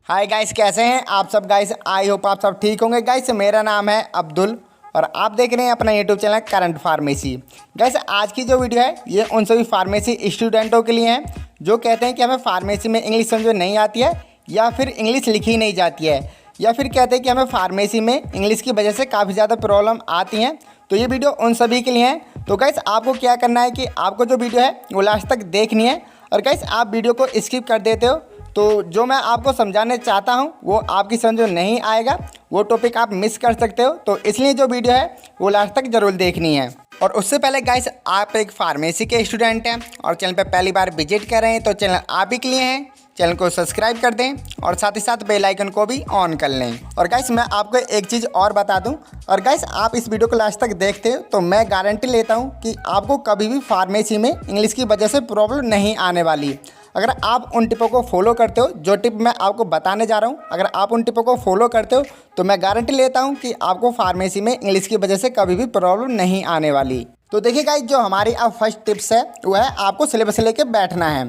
Hi guys, कैसे हैं आप सब गाइस। आई होप आप सब ठीक होंगे गाइस। मेरा नाम है अब्दुल और आप देख रहे हैं अपना YouTube channel current pharmacy. Guys, आज की जो वीडियो है ये उन सभी फार्मेसी स्टूडेंटों के लिए है जो कहते हैं कि हमें फार्मेसी में इंग्लिश समझ नहीं आती है या फिर इंग्लिश लिखी नहीं जाती है या फिर कहते हैं कि हमें फार्मेसी में इंग्लिश की वजह से काफ़ी ज़्यादा प्रॉब्लम आती हैं। तो ये वीडियो उन सभी के लिए है। तो गाइस, आपको क्या करना है कि आपको जो वीडियो है वो लास्ट तक देखनी है। और गाइस, आप वीडियो को स्किप कर देते हो तो जो मैं आपको समझाने चाहता हूं वो आपकी समझ में नहीं आएगा, वो टॉपिक आप मिस कर सकते हो। तो इसलिए जो वीडियो है वो लास्ट तक ज़रूर देखनी है। और उससे पहले गाइस, आप एक फार्मेसी के स्टूडेंट हैं और चैनल पे पहली बार विजिट कर रहे हैं तो चैनल आप ही के लिए हैं। चैनल को सब्सक्राइब कर दें और साथ ही साथ बेल आइकन को भी ऑन कर लें। और गाइस, मैं आपको एक चीज़ और बता दूं, और गाइस आप इस वीडियो को लास्ट तक देखते हो तो मैं गारंटी लेता हूं कि आपको कभी भी फार्मेसी में इंग्लिश की वजह से प्रॉब्लम नहीं आने वाली। अगर आप उन टिपों को फॉलो करते हो, जो टिप मैं आपको बताने जा रहा हूँ, अगर आप उन टिपों को फॉलो करते हो तो मैं गारंटी लेता हूँ कि आपको फार्मेसी में इंग्लिश की वजह से कभी भी प्रॉब्लम नहीं आने वाली। तो देखिए गाइस, जो हमारी अब फर्स्ट टिप्स है वो है आपको सिलेबस लेके बैठना है।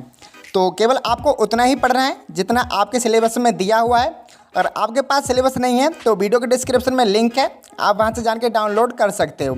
तो केवल आपको उतना ही पढ़ना है जितना आपके सिलेबस में दिया हुआ है। और आपके पास सिलेबस नहीं है तो वीडियो के डिस्क्रिप्शन में लिंक है, आप वहाँ से जान के डाउनलोड कर सकते हो।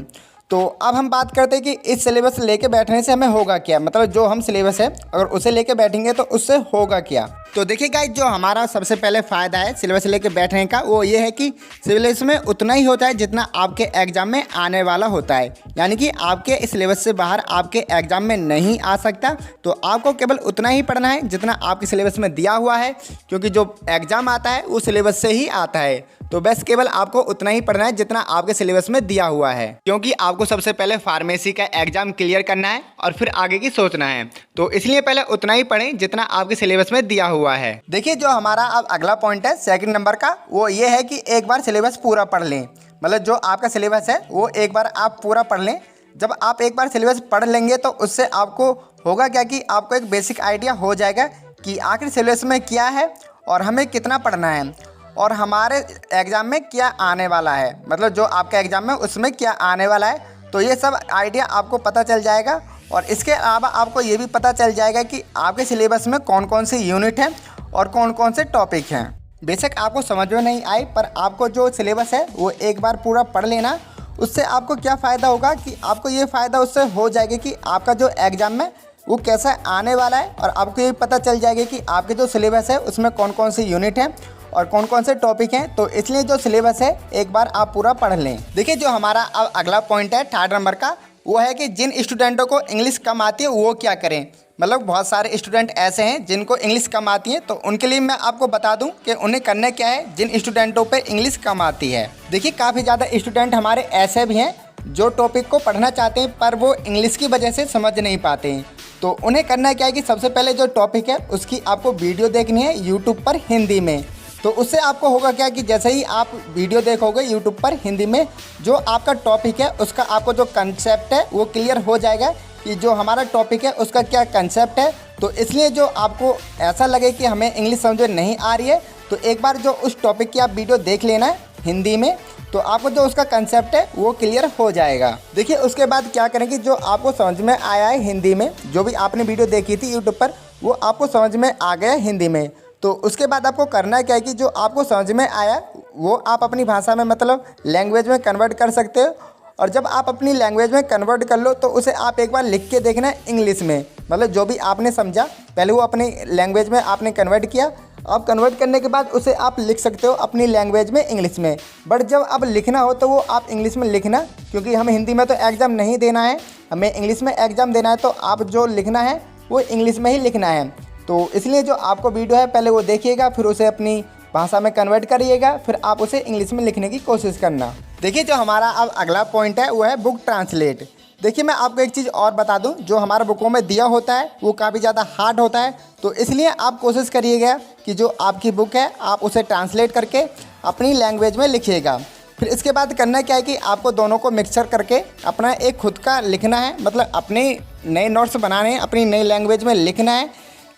तो अब हम बात करते हैं कि इस सिलेबस लेके बैठने से हमें होगा क्या, मतलब जो हम सिलेबस है अगर उसे लेके बैठेंगे तो उससे होगा क्या। तो देखिए गाइस, जो हमारा सबसे पहले फ़ायदा है सिलेबस लेके बैठने का वो ये है कि सिलेबस में उतना ही होता है जितना आपके एग्ज़ाम में आने वाला होता है। यानी कि आपके इस सिलेबस से बाहर आपके एग्ज़ाम में नहीं आ सकता। तो आपको केवल उतना ही पढ़ना है जितना आपके सिलेबस में दिया हुआ है, क्योंकि जो एग्ज़ाम आता है वो सिलेबस से ही आता है। तो बस केवल आपको उतना ही पढ़ना है जितना आपके सिलेबस में दिया हुआ है, क्योंकि आपको सबसे पहले फार्मेसी का एग्जाम क्लियर करना है और फिर आगे की सोचना है। तो इसलिए पहले उतना ही पढ़ें जितना आपके सिलेबस में दिया हुआ है। देखिए, जो हमारा अब अगला पॉइंट है सेकंड नंबर का, वो ये है कि एक बार सिलेबस पूरा पढ़ लें। मतलब जो आपका सिलेबस है वो एक बार आप पूरा पढ़ लें। जब आप एक बार सिलेबस पढ़ लेंगे तो उससे आपको होगा क्या कि आपको एक बेसिक आइडिया हो जाएगा कि आखिर सिलेबस में क्या है और हमें कितना पढ़ना है और हमारे एग्ज़ाम में क्या आने वाला है, मतलब जो आपका एग्ज़ाम में उसमें क्या आने वाला है। तो ये सब आइडिया आपको पता चल जाएगा। और इसके अलावा आपको ये भी पता चल जाएगा कि आपके सिलेबस में कौन कौन सी यूनिट हैं और कौन कौन से टॉपिक हैं। बेशक आपको समझ में नहीं आए, पर आपको जो सिलेबस है वो एक बार पूरा पढ़ लेना। उससे आपको क्या फ़ायदा होगा कि आपको ये फ़ायदा उससे हो जाएगा कि आपका जो एग्ज़ाम में वो कैसा आने वाला है, और आपको ये पता चल जाएगा कि आपके जो सिलेबस है उसमें कौन कौन सी यूनिट हैं और कौन कौन से टॉपिक हैं। तो इसलिए जो सिलेबस है एक बार आप पूरा पढ़ लें। देखिए, जो हमारा अब अगला पॉइंट है थर्ड नंबर का, वो है कि जिन स्टूडेंटों को इंग्लिश कम आती है वो क्या करें। मतलब बहुत सारे स्टूडेंट ऐसे हैं जिनको इंग्लिश कम आती है, तो उनके लिए मैं आपको बता दूं कि उन्हें करना क्या है जिन स्टूडेंटों पे इंग्लिश कम आती है। देखिए, काफ़ी ज़्यादा स्टूडेंट हमारे ऐसे भी हैं जो टॉपिक को पढ़ना चाहते हैं पर वो इंग्लिश की वजह से समझ नहीं पाते हैं। तो उन्हें करना क्या है कि सबसे पहले जो टॉपिक है उसकी आपको वीडियो देखनी है यूट्यूब पर हिंदी में। तो उससे आपको होगा क्या कि जैसे ही आप वीडियो देखोगे यूट्यूब पर हिंदी में, जो आपका टॉपिक है उसका आपको जो कंसेप्ट है वो क्लियर हो जाएगा कि जो हमारा टॉपिक है उसका क्या कंसेप्ट है। तो इसलिए जो आपको ऐसा लगे कि हमें इंग्लिश समझ नहीं आ रही है तो एक बार जो उस टॉपिक की आप वीडियो देख लेना है हिंदी में, तो आपको जो उसका कंसेप्ट है वो क्लियर हो जाएगा। देखिए, उसके बाद क्या करें कि जो आपको समझ में आया है हिंदी में, जो भी आपने वीडियो देखी थी यूट्यूब पर वो आपको समझ में आ गया हिंदी में, तो उसके बाद आपको करना क्या है कि जो आपको समझ में आया वो आप अपनी भाषा में मतलब लैंग्वेज में कन्वर्ट कर सकते हो। और जब आप अपनी लैंग्वेज में कन्वर्ट कर लो तो उसे आप एक बार लिख के देखना है इंग्लिश में। मतलब जो भी आपने समझा पहले वो अपनी लैंग्वेज में आपने कन्वर्ट किया, अब कन्वर्ट करने के बाद उसे आप लिख सकते हो अपनी लैंग्वेज में इंग्लिश में। बट जब अब लिखना हो तो वो आप इंग्लिश में लिखना, क्योंकि हमें हिंदी में तो एग्ज़ाम नहीं देना है, हमें इंग्लिश में एग्ज़ाम देना है। तो आप जो लिखना है वो इंग्लिश में ही लिखना है। तो इसलिए जो आपको वीडियो है पहले वो देखिएगा, फिर उसे अपनी भाषा में कन्वर्ट करिएगा, फिर आप उसे इंग्लिश में लिखने की कोशिश करना। देखिए, जो हमारा अब अगला पॉइंट है वो है बुक ट्रांसलेट। देखिए, मैं आपको एक चीज़ और बता दूं, जो हमारा बुकों में दिया होता है वो काफ़ी ज़्यादा हार्ड होता है। तो इसलिए आप कोशिश करिएगा कि जो आपकी बुक है आप उसे ट्रांसलेट करके अपनी लैंग्वेज में लिखिएगा। फिर इसके बाद करना क्या है कि आपको दोनों को मिक्सचर करके अपना एक खुद का लिखना है, मतलब अपने नए नोट्स बनाने हैं, अपनी नई लैंग्वेज में लिखना है,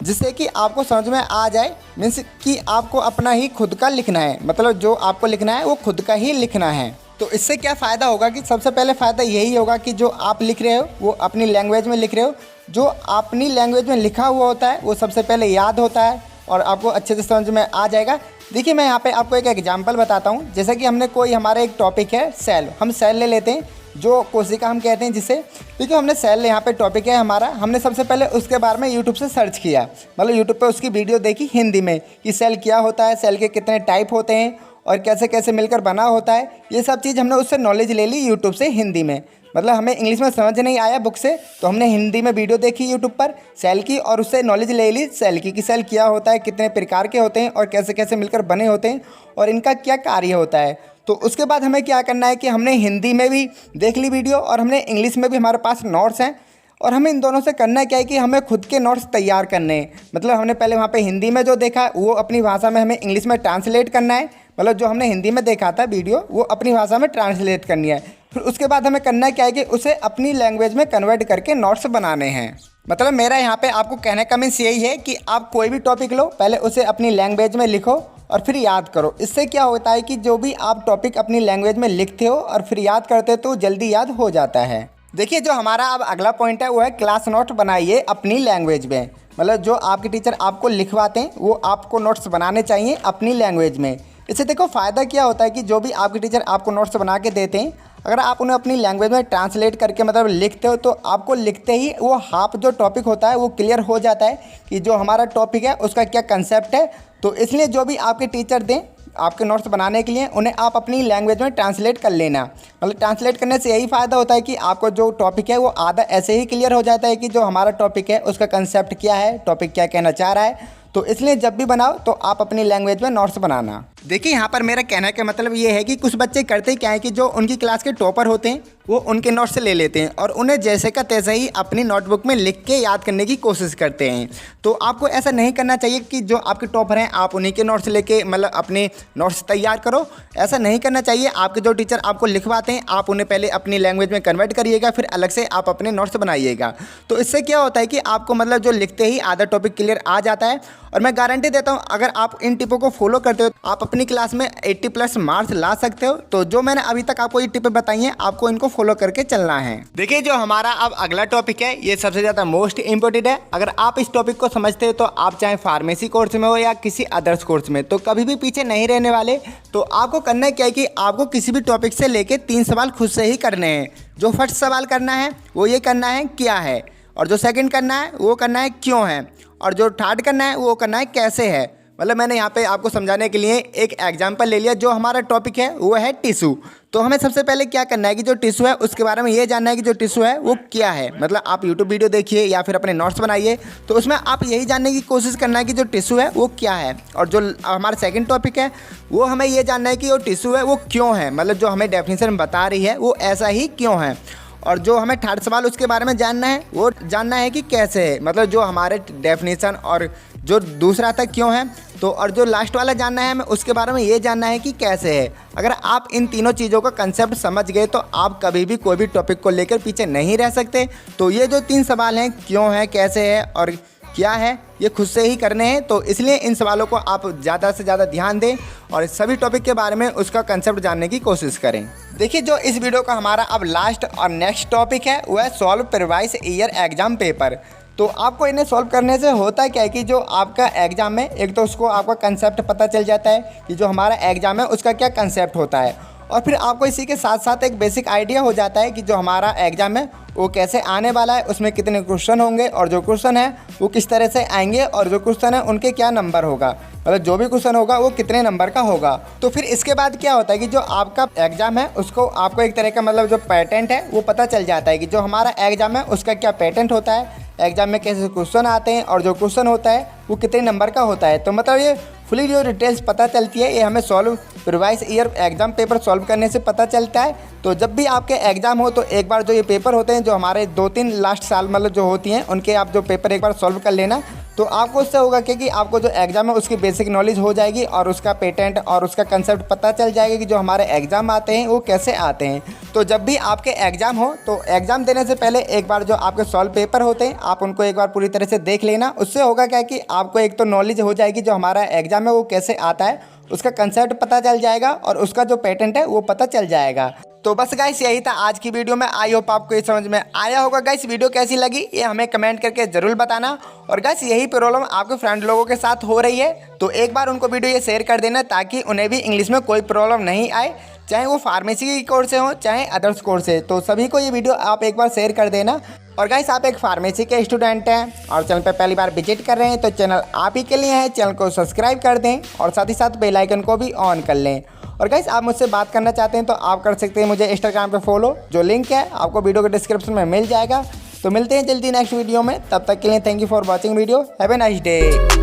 जिससे कि आपको समझ में आ जाए। मीन्स कि आपको अपना ही खुद का लिखना है, मतलब जो आपको लिखना है वो खुद का ही लिखना है। तो इससे क्या फ़ायदा होगा कि सबसे पहले फ़ायदा यही होगा कि जो आप लिख रहे हो वो अपनी लैंग्वेज में लिख रहे हो, जो अपनी लैंग्वेज में लिखा हुआ होता है वो सबसे पहले याद होता है और आपको अच्छे से समझ में आ जाएगा। देखिए मैं यहाँ पे आपको एक एग्जांपल बताता हूँ। जैसे कि हमने कोई हमारा एक टॉपिक है सेल, हम सेल ले लेते हैं, जो कोशिका हम कहते हैं जिसे। देखिए हमने सेल यहाँ पे टॉपिक है हमारा, हमने सबसे पहले उसके बारे में यूट्यूब से सर्च किया, मतलब यूट्यूब पे उसकी वीडियो देखी हिंदी में कि सेल क्या होता है, सेल के कितने टाइप होते हैं और कैसे कैसे मिलकर बना होता है। ये सब चीज़ हमने उससे नॉलेज ले ली यूट्यूब से हिंदी में। मतलब हमें इंग्लिश में समझ नहीं आया बुक से, तो हमने हिंदी में वीडियो देखी यूट्यूब पर सेल की और उससे नॉलेज ले ली सेल की कि सेल क्या होता है, कितने प्रकार के होते हैं और कैसे कैसे मिलकर बने होते हैं और इनका क्या कार्य होता है। तो उसके बाद हमें क्या करना है कि हमने हिंदी में भी देख ली वीडियो और हमने इंग्लिश में भी, हमारे पास नोट्स हैं और हमें इन दोनों से करना क्या है कि हमें खुद के नोट्स तैयार करने हैं। मतलब हमने पहले वहाँ पे हिंदी में जो देखा वो अपनी भाषा में हमें इंग्लिश में ट्रांसलेट करना है। मतलब जो हमने हिंदी में देखा था वीडियो वो अपनी भाषा में ट्रांसलेट करनी है। फिर उसके बाद हमें करना क्या है कि उसे अपनी लैंग्वेज में कन्वर्ट करके नोट्स बनाने हैं। मतलब मेरा यहाँ पे आपको कहने का मीन्स यही है कि आप कोई भी टॉपिक लो, पहले उसे अपनी लैंग्वेज में लिखो और फिर याद करो। इससे क्या होता है कि जो भी आप टॉपिक अपनी लैंग्वेज में लिखते हो और फिर याद करते हो तो जल्दी याद हो जाता है। देखिए जो हमारा अब अगला पॉइंट है वो है क्लास नोट बनाइए अपनी लैंग्वेज में। मतलब जो आपके टीचर आपको लिखवाते हैं वो आपको नोट्स बनाने चाहिए अपनी लैंग्वेज में। इससे देखो फ़ायदा क्या होता है कि जो भी आपके टीचर आपको नोट्स बना के देते हैं, अगर आप उन्हें अपनी लैंग्वेज में ट्रांसलेट करके मतलब लिखते हो तो आपको लिखते ही वो हाफ जो टॉपिक होता है वो क्लियर हो जाता है कि जो हमारा टॉपिक है उसका क्या कंसेप्ट है। तो इसलिए जो भी आपके टीचर दें आपके नोट्स बनाने के लिए, उन्हें आप अपनी लैंग्वेज में ट्रांसलेट कर लेना। मतलब ट्रांसलेट करने से यही फ़ायदा होता है कि आपको जो टॉपिक है वो आधा ऐसे ही क्लियर हो जाता है कि जो हमारा टॉपिक है उसका कंसेप्ट क्या है, टॉपिक क्या कहना चाह रहा है। तो इसलिए जब भी बनाओ तो आप अपनी लैंग्वेज में नोट्स बनाना। देखिए यहाँ पर मेरा कहने का मतलब ये है कि कुछ बच्चे करते क्या है कि जो उनकी क्लास के टॉपर होते हैं वो उनके नोट्स ले लेते हैं और उन्हें जैसे का तैसे ही अपनी नोटबुक में लिख के याद करने की कोशिश करते हैं। तो आपको ऐसा नहीं करना चाहिए कि जो आपके टॉपर हैं आप उन्हीं के नोट्स लेके मतलब अपने नोट्स तैयार करो। ऐसा नहीं करना चाहिए। आपके जो टीचर आपको लिखवाते हैं आप उन्हें पहले अपनी लैंग्वेज में कन्वर्ट करिएगा, फिर अलग से आप अपने नोट्स बनाइएगा। तो इससे क्या होता है कि आपको मतलब जो लिखते ही आधा टॉपिक क्लियर आ जाता है। और मैं गारंटी देता हूँ अगर आप इन टिपों को फॉलो करते हो आप अपनी क्लास में 80+ मार्क्स ला सकते हो। तो जो मैंने अभी तक आपको ये टिपें बताई हैं आपको इनको फॉलो करके चलना है। देखिए जो हमारा अब अगला टॉपिक है ये सबसे ज़्यादा मोस्ट इंपॉर्टेंट है। अगर आप इस टॉपिक को समझते हो तो आप चाहे फार्मेसी कोर्स में हो या किसी अदर्स कोर्स में तो कभी भी पीछे नहीं रहने वाले। तो आपको करना क्या है कि आपको किसी भी टॉपिक से लेके 3 सवाल खुद से ही करने हैं। जो फर्स्ट सवाल करना है वो ये करना है क्या है, और जो सेकंड करना है वो करना है क्यों है, और जो थर्ड करना है वो करना है कैसे है। मतलब मैंने यहाँ पे आपको समझाने के लिए एक एग्जांपल ले लिया। जो हमारा टॉपिक है वो है टिश्यू। तो हमें सबसे पहले क्या करना है कि जो टिश्यू है उसके बारे में ये जानना है कि जो टिश्यू है वो क्या है। मतलब आप यूट्यूब वीडियो देखिए या फिर अपने नोट्स बनाइए तो उसमें आप यही जानने की कोशिश करना है कि जो टिश्यू है वो क्या है। और जो हमारा सेकंड टॉपिक है वो हमें ये जानना है कि वो टिश्यू है वो क्यों है, मतलब जो हमें डेफिनेशन बता रही है वो ऐसा ही क्यों है। और जो हमें थर्ड सवाल उसके बारे में जानना है वो जानना है कि कैसे है, मतलब जो हमारे डेफिनेशन और जो दूसरा था क्यों है। तो और जो लास्ट वाला जानना है हमें उसके बारे में ये जानना है कि कैसे है। अगर आप इन तीनों चीज़ों का कंसेप्ट समझ गए तो आप कभी भी कोई भी टॉपिक को लेकर पीछे नहीं रह सकते। तो ये जो 3 सवाल हैं क्यों है, कैसे है और क्या है, ये खुद से ही करने हैं। तो इसलिए इन सवालों को आप ज़्यादा से ज़्यादा ध्यान दें और सभी टॉपिक के बारे में उसका कंसेप्ट जानने की कोशिश करें। देखिए जो इस वीडियो का हमारा अब लास्ट और नेक्स्ट टॉपिक है वो है solve previous year exam paper. तो आपको इन्हें सॉल्व करने से होता क्या है कि जो आपका एग्ज़ाम है एक तो उसको आपका कंसेप्ट पता चल जाता है कि जो हमारा एग्ज़ाम है उसका क्या कंसेप्ट होता है, और फिर आपको इसी के साथ साथ एक बेसिक आइडिया हो जाता है कि जो हमारा एग्ज़ाम है वो कैसे आने वाला है, उसमें कितने क्वेश्चन होंगे और जो क्वेश्चन है वो किस तरह से आएंगे और जो क्वेश्चन है उनके क्या नंबर होगा, मतलब जो भी क्वेश्चन होगा वो कितने नंबर का होगा। तो फिर इसके बाद क्या होता है कि जो आपका एग्ज़ाम है उसको आपको एक तरह का मतलब जो पैटर्न है वो पता चल जाता है कि जो हमारा एग्ज़ाम है उसका क्या पैटर्न होता है, एग्ज़ाम में कैसे क्वेश्चन आते हैं और जो क्वेश्चन होता है वो कितने नंबर का होता है। तो मतलब ये फुली जो डिटेल्स पता चलती है ये हमें solve previous year exam paper solve करने से पता चलता है। तो जब भी आपके एग्ज़ाम हो तो एक बार जो ये पेपर होते हैं जो हमारे 2-3 लास्ट साल मतलब जो होती हैं उनके आप जो पेपर एक बार सॉल्व कर लेना। तो आपको उससे होगा कि आपको जो एग्ज़ाम है उसकी बेसिक नॉलेज हो जाएगी और उसका पेटेंट और उसका कंसेप्ट पता चल जाएगा कि जो हमारे एग्ज़ाम आते हैं वो कैसे आते हैं। तो जब भी आपके एग्ज़ाम हो तो एग्ज़ाम देने से पहले एक बार जो आपके सॉल्व पेपर होते हैं आप उनको एक बार पूरी तरह से देख लेना। उससे होगा क्या कि आपको एक तो नॉलेज हो जाएगी जो हमारा एग्ज़ाम है वो कैसे आता है, उसका कंसेप्ट पता चल जाएगा और उसका जो पेटेंट है वो पता चल जाएगा। तो बस गाइस यही था आज की वीडियो में। आई होप आपको ये समझ में आया होगा। गाइस वीडियो कैसी लगी ये हमें कमेंट करके ज़रूर बताना। और गाइस यही प्रॉब्लम आपके फ्रेंड लोगों के साथ हो रही है तो एक बार उनको वीडियो ये शेयर कर देना ताकि उन्हें भी इंग्लिश में कोई प्रॉब्लम नहीं आए, चाहे वो फार्मेसी की कोर्स से हो चाहे अदर्स कोर्स से। तो सभी को ये वीडियो आप एक बार शेयर कर देना। और गाइस आप एक फार्मेसी के स्टूडेंट हैं और चैनल पे पहली बार विजिट कर रहे हैं तो चैनल आप ही के लिए है, चैनल को सब्सक्राइब कर दें और साथ ही साथ बेल आइकन को भी ऑन कर लें। और गाइस आप मुझसे बात करना चाहते हैं तो आप कर सकते हैं मुझे इंस्टाग्राम पे फॉलो, जो लिंक है आपको वीडियो के डिस्क्रिप्शन में मिल जाएगा। तो मिलते हैं जल्दी नेक्स्ट वीडियो में, तब तक के लिए thank you for watching video. Have a nice day.